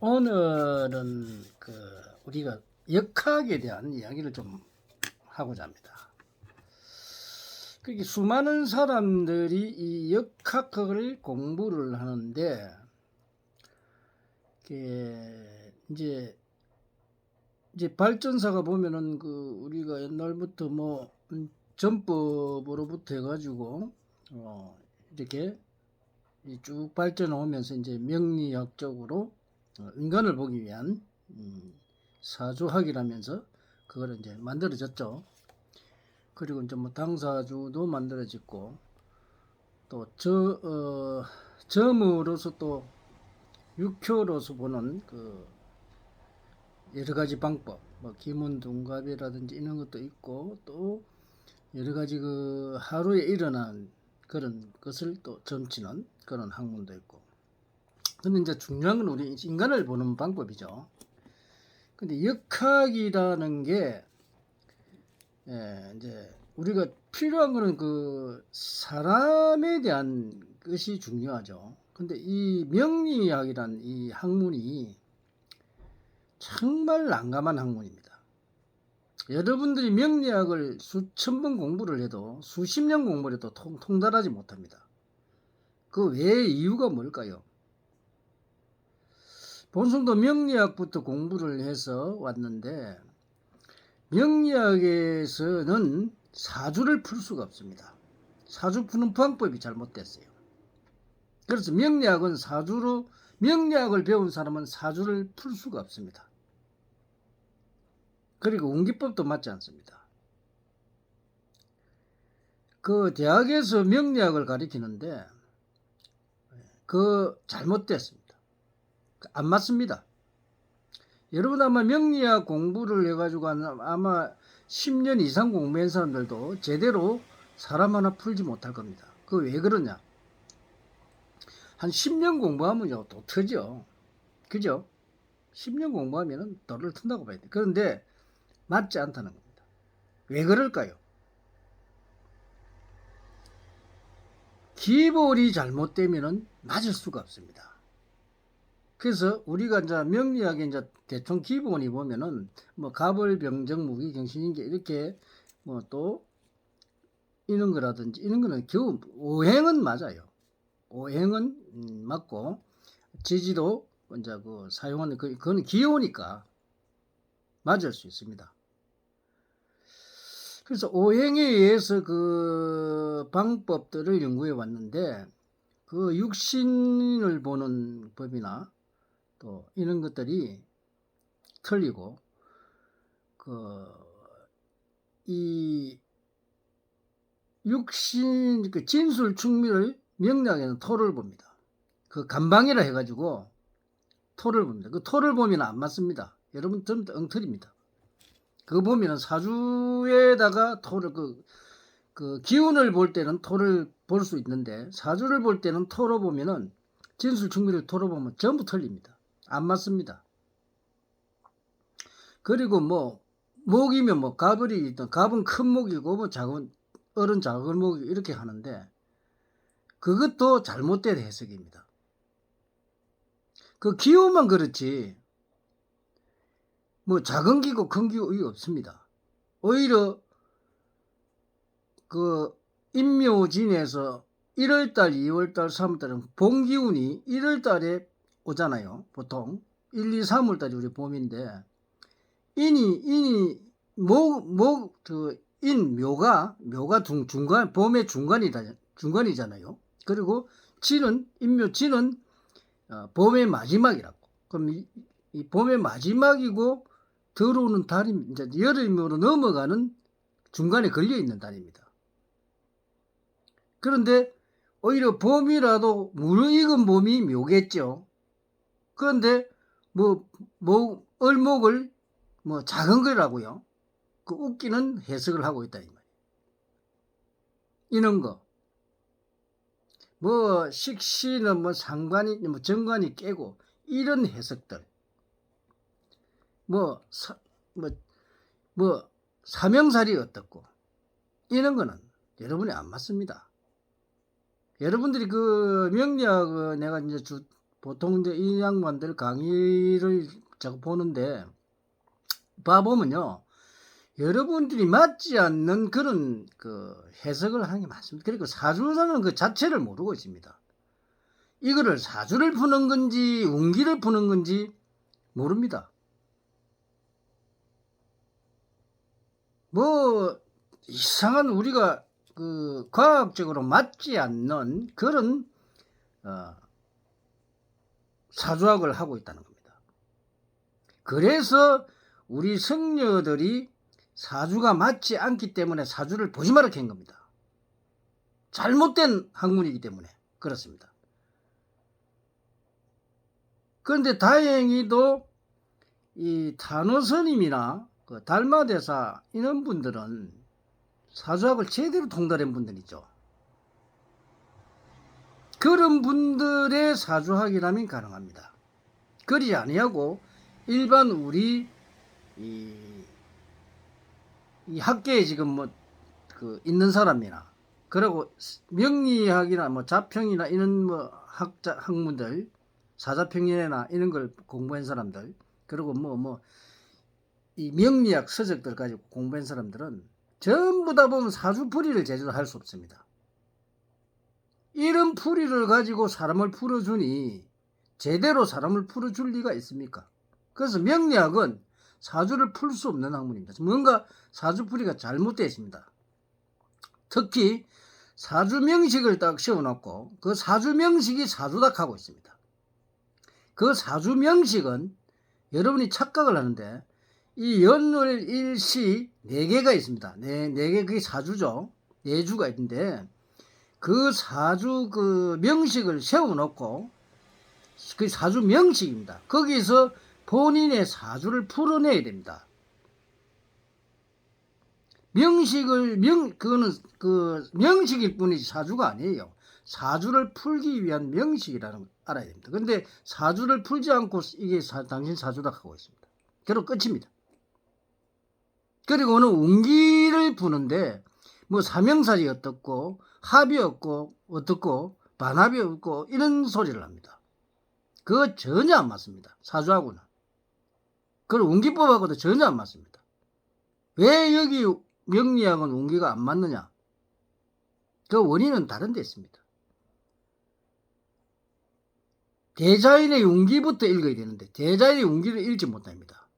오늘은 우리가 역학에 대한 이야기를 좀 하고자 합니다. 그게 수많은 사람들이 이 역학을 공부를 하는데, 이제 발전사가 보면은 우리가 옛날부터 전법으로부터 해가지고 이렇게 쭉 발전해 오면서 이제 명리학적으로 인간을 보기 위한 사주학이라면서 그걸 이제 만들어졌죠. 그리고 이제 당사주도 만들어졌고, 또 점으로서 또 육효로서 보는 여러 가지 방법, 기문둔갑이라든지 이런 것도 있고, 또 여러 가지 하루에 일어난 그런 것을 또 점치는 그런 학문도 있고. 근데 이제 중요한 건 우리 인간을 보는 방법이죠. 근데 역학이라는 게 이제 우리가 필요한 거는 사람에 대한 것이 중요하죠. 근데 이 명리학이란 이 학문이 정말 난감한 학문입니다. 여러분들이 명리학을 수천 번 공부를 해도 수십 년 공부를 해도 통달하지 못합니다. 그 왜 이유가 뭘까요? 본성도 명리학부터 공부를 해서 왔는데, 명리학에서는 사주를 풀 수가 없습니다. 사주 푸는 방법이 잘못됐어요. 그래서 명리학을 배운 사람은 사주를 풀 수가 없습니다. 그리고 운기법도 맞지 않습니다. 대학에서 명리학을 가르치는데 잘못됐습니다. 안 맞습니다. 여러분 아마 명리학 공부를 해가지고 아마 10년 이상 공부한 사람들도 제대로 사람 하나 풀지 못할 겁니다. 왜 그러냐? 한 10년 공부하면요 또 터져. 그죠? 10년 공부하면은 도를 튼다고 봐야 돼. 그런데 맞지 않다는 겁니다. 왜 그럴까요? 기본이 잘못되면은 맞을 수가 없습니다. 그래서 우리가 이제 명리학의 이제 대충 기본이 보면은 갑을 병정 무기 경신인계 이렇게 또 이런 거라든지 이런 거는 겨우 오행은 맞아요. 오행은 맞고 지지도 이제 사용하는 그거는 기호니까 맞을 수 있습니다. 그래서 오행에 의해서 방법들을 연구해 왔는데 육신을 보는 법이나 또 이런 것들이 틀리고 이 육신 진술 충미를 명리학에는 토를 봅니다. 간방이라 해가지고 토를 봅니다. 토를 보면 안 맞습니다. 여러분 전부 다 엉터리입니다. 그거 보면은 사주에다가 토를 기운을 볼 때는 토를 볼 수 있는데 사주를 볼 때는 토로 보면은 진술 충미를 토로 보면 전부 틀립니다. 안 맞습니다. 그리고 목이면 갑을이 있던 갑은 큰 목이고 작은 어른 작은 목이 이렇게 하는데 그것도 잘못된 해석입니다. 기호만 그렇지 작은 기고 큰 기고 이게 없습니다. 오히려 인묘진에서 1월달, 2월달, 3월달은 봄 기운이 1월달에 오잖아요. 보통 1, 2, 3월달이 우리 봄인데 묘가 봄의 중간이잖아요. 그리고 인묘진은 봄의 마지막이라고. 그럼 이 봄의 마지막이고 들어오는 달이 이제 여름으로 넘어가는 중간에 걸려 있는 달입니다. 그런데 오히려 봄이라도 무르익은 봄이 묘겠죠. 그런데 을목을 작은 거라고요. 웃기는 해석을 하고 있다 이 말이에요. 이런 거. 식신은 상관이 정관이 깨고 이런 해석들. 사명살이 어떻고 이런 거는 여러분이 안 맞습니다. 여러분들이 명리학 내가 이제 보통 이제 이 양반들 강의를 자꾸 보는데 봐보면요, 여러분들이 맞지 않는 그런 그 해석을 하는 게 많습니다. 그리고 사주라는 그 자체를 모르고 있습니다. 이거를 사주를 푸는 건지 운기를 푸는 건지 모릅니다. 뭐 이상한 우리가 그 과학적으로 맞지 않는 그런 사주학을 하고 있다는 겁니다. 그래서 우리 성녀들이 사주가 맞지 않기 때문에 사주를 보지 마라 한 겁니다. 잘못된 학문이기 때문에 그렇습니다. 그런데 다행히도 이 단호스님이나 그 달마대사 이런 분들은 사주학을 제대로 통달한 분들이죠. 그런 분들의 사주학이라면 가능합니다. 그러지 아니하고 일반 우리 이 학계에 지금 뭐 그 있는 사람이나 그리고 명리학이나 뭐 자평이나 이런 뭐 학문들 사자평이나 이런 걸 공부한 사람들 그리고 이 명리학 서적들 가지고 공부한 사람들은 전부 다 보면 사주풀이를 제대로 할 수 없습니다. 이런 풀이를 가지고 사람을 풀어주니 제대로 사람을 풀어줄 리가 있습니까? 그래서 명리학은 사주를 풀 수 없는 학문입니다. 뭔가 사주풀이가 잘못되어 있습니다. 특히 사주명식을 딱 세워놓고 그 사주명식이 사주닥하고 있습니다. 그 사주명식은 여러분이 착각을 하는데 이 연월 일시 4개가 있습니다. 4개 그게 사주죠. 4주가 있는데 그 사주 그 명식을 세워놓고 그 사주 명식입니다. 거기서 본인의 사주를 풀어내야 됩니다. 그거는 그 명식일 뿐이지 사주가 아니에요. 사주를 풀기 위한 명식이라는 걸 알아야 됩니다. 근데 사주를 풀지 않고 이게 당신 사주다 하고 있습니다. 결국 끝입니다. 그리고는 운기를 푸는데 뭐 사명살이 어떻고 합이 어떻고 반합이 없고 이런 소리를 합니다. 그거 전혀 안 맞습니다. 사주하고는. 그리고 운기법하고도 전혀 안 맞습니다. 왜 여기 명리학은 운기가 안 맞느냐? 그 원인은 다른 데 있습니다. 대자인의 운기부터 읽어야 되는데 대자인의 운기를 읽지 못합니다.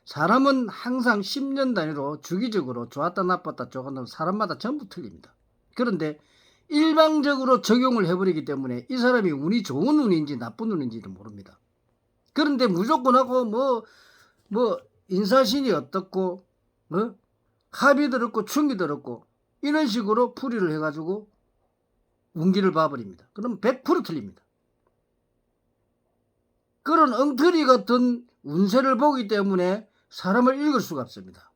사람은 항상 10년 단위로 주기적으로 좋았다 나빴다 조금 사람마다 전부 틀립니다. 그런데 일방적으로 적용을 해버리기 때문에 이 사람이 운이 좋은 운인지 나쁜 운인지를 모릅니다. 그런데 무조건 하고 뭐 인사신이 어떻고 합이 들었고 충이 들었고 이런 식으로 풀이를 해가지고 운기를 봐버립니다. 그럼 100% 틀립니다. 그런 엉터리 같은 운세를 보기 때문에 사람을 읽을 수가 없습니다.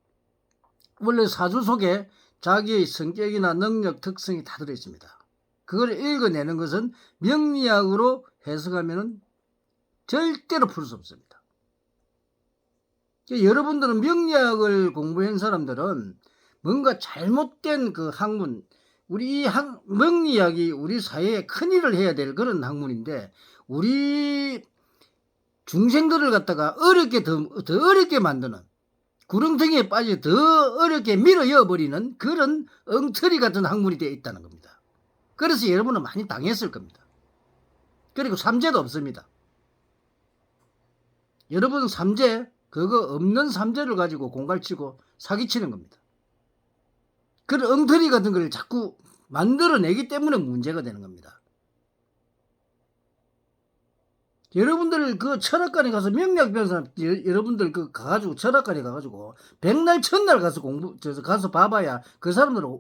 원래 사주 속에 자기의 성격이나 능력, 특성이 다 들어있습니다. 그걸 읽어내는 것은 명리학으로 해석하면 절대로 풀 수 없습니다. 여러분들은 명리학을 공부한 사람들은 뭔가 잘못된 그 학문, 우리 이 명리학이 우리 사회에 큰일을 해야 될 그런 학문인데 우리 중생들을 갖다가 어렵게 더 어렵게 만드는 구렁텅이에 빠져 더 어렵게 밀어여버리는 그런 엉터리 같은 학문이 되어 있다는 겁니다. 그래서 여러분은 많이 당했을 겁니다. 그리고 삼재도 없습니다. 여러분 삼재 그거 없는 삼재를 가지고 공갈치고 사기치는 겁니다. 그런 엉터리 같은 걸 자꾸 만들어내기 때문에 문제가 되는 겁니다. 여러분들 그 철학관에 가서 명리학 배운 사람 여러분들 그 가가지고 철학관에 가가지고 백날 첫날 가서 가서 봐봐야 그 사람들은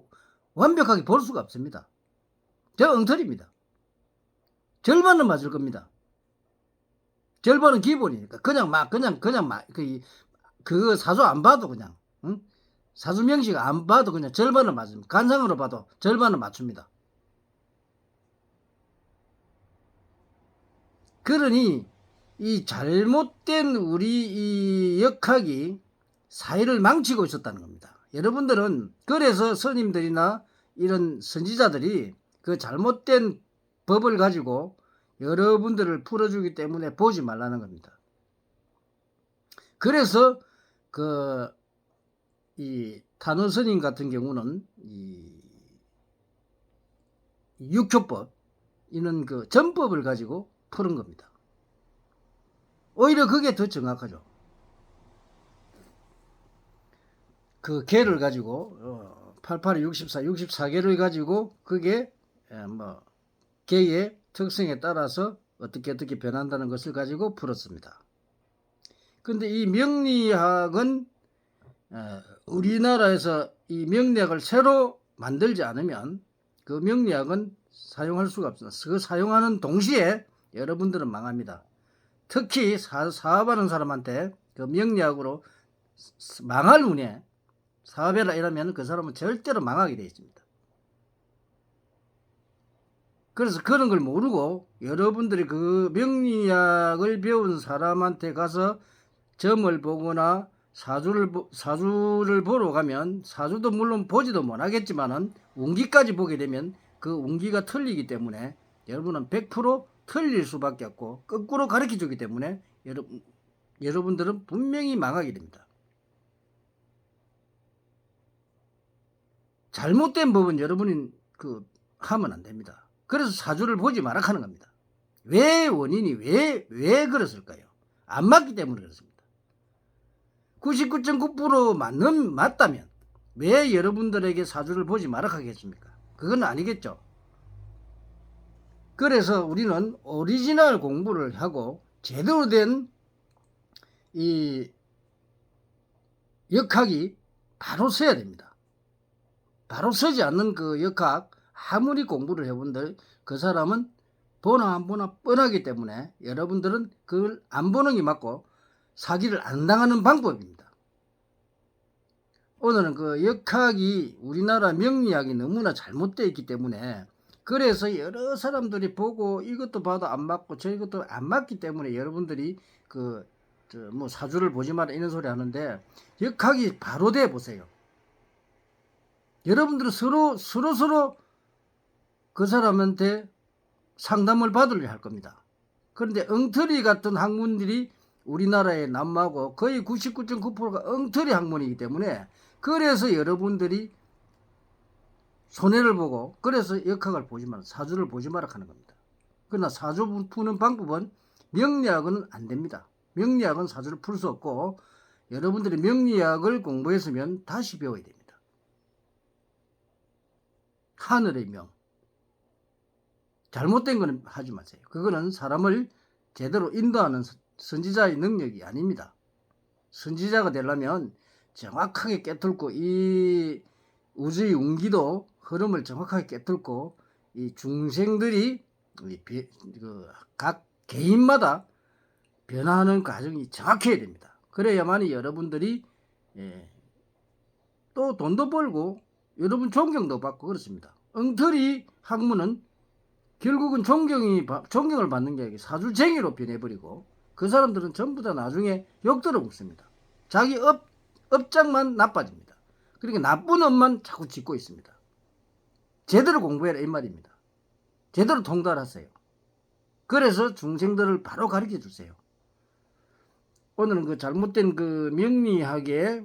완벽하게 볼 수가 없습니다. 저 엉터리입니다. 절반은 맞을 겁니다. 절반은 기본이니까 그냥 그 사주 안 봐도 그냥 사주 명식 안 봐도 그냥 절반은 맞습니다. 간상으로 봐도 절반은 맞춥니다. 그러니 이 잘못된 우리 이 역학이 사회를 망치고 있었다는 겁니다. 여러분들은 그래서 스님들이나 이런 선지자들이 그 잘못된 법을 가지고 여러분들을 풀어주기 때문에 보지 말라는 겁니다. 그래서 이 탄원스님 같은 경우는 이 육효법 이는 그 전법을 가지고 푸는 겁니다. 오히려 그게 더 정확하죠. 그 개를 가지고 88, 64, 64개를 가지고 그게 뭐 개의 특성에 따라서 어떻게 변한다는 것을 가지고 풀었습니다. 근데 이 명리학은 우리나라에서 이 명리학을 새로 만들지 않으면 그 명리학은 사용할 수가 없습니다. 그 사용하는 동시에 여러분들은 망합니다. 특히 사업하는 사람한테 그 명리학으로 망할 운에 사업해라 이러면 그 사람은 절대로 망하게 되어 있습니다. 그래서 그런 걸 모르고 여러분들이 그 명리학을 배운 사람한테 가서 점을 보거나 사주를 보러 가면 사주도 물론 보지도 못하겠지만은 운기까지 보게 되면 그 운기가 틀리기 때문에 여러분은 100% 틀릴 수밖에 없고 거꾸로 가르쳐 주기 때문에 여러분들은 분명히 망하게 됩니다. 잘못된 법은 여러분이 하면 안 됩니다. 그래서 사주를 보지 마라 하는 겁니다. 왜 원인이 왜 그랬을까요? 안 맞기 때문에 그렇습니다. 99.9% 맞다면 왜 여러분들에게 사주를 보지 마라 하겠습니까? 그건 아니겠죠. 그래서 우리는 오리지널 공부를 하고 제대로 된 이 역학이 바로 서야 됩니다. 바로 서지 않는 그 역학 아무리 공부를 해본들 그 사람은 보나 안 보나 뻔하기 때문에 여러분들은 그걸 안 보는 게 맞고 사기를 안 당하는 방법입니다. 오늘은 그 역학이 우리나라 명리학이 너무나 잘못되어 있기 때문에 그래서 여러 사람들이 보고 이것도 봐도 안 맞고 저것도 안 맞기 때문에 여러분들이 뭐 사주를 보지 마라 이런 소리 하는데 역학이 바로 돼 보세요. 여러분들은 서로 그 사람한테 상담을 받으려 할 겁니다. 그런데 엉터리 같은 학문들이 우리나라에 난무하고 거의 99.9%가 엉터리 학문이기 때문에 그래서 여러분들이 손해를 보고 그래서 역학을 보지 마라, 사주를 보지 마라 하는 겁니다. 그러나 사주 푸는 방법은 명리학은 안 됩니다. 명리학은 사주를 풀 수 없고 여러분들이 명리학을 공부했으면 다시 배워야 됩니다. 하늘의 명. 잘못된 건 하지 마세요. 그거는 사람을 제대로 인도하는 선지자의 능력이 아닙니다. 선지자가 되려면 정확하게 깨뚫고 이 우주의 운기도 흐름을 정확하게 깨뚫고 이 중생들이 각 개인마다 변화하는 과정이 정확해야 됩니다. 그래야만이 여러분들이 또 돈도 벌고 여러분 존경도 받고 그렇습니다. 엉터리 학문은 결국은 존경을 받는 게 아니라 사주쟁이로 변해버리고 그 사람들은 전부 다 나중에 욕들어 먹습니다. 자기 업장만 나빠집니다. 그러니까 나쁜 업만 자꾸 짓고 있습니다. 제대로 공부해라 이 말입니다. 제대로 통달하세요. 그래서 중생들을 바로 가르쳐 주세요. 오늘은 그 잘못된 그 명리학에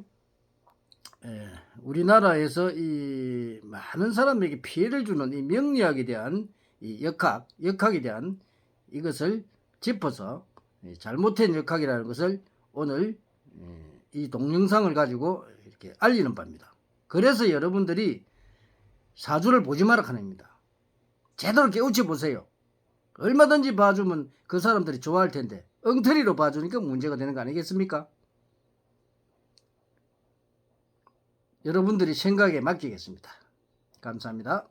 우리나라에서 이 많은 사람에게 피해를 주는 이 명리학에 대한 이 역학에 대한 이것을 짚어서 잘못된 역학이라는 것을 오늘 이 동영상을 가지고 이렇게 알리는 바입니다. 그래서 여러분들이 사주를 보지 마라 하는 겁니다. 제대로 깨우쳐 보세요. 얼마든지 봐주면 그 사람들이 좋아할 텐데 엉터리로 봐주니까 문제가 되는 거 아니겠습니까? 여러분들이 생각에 맡기겠습니다. 감사합니다.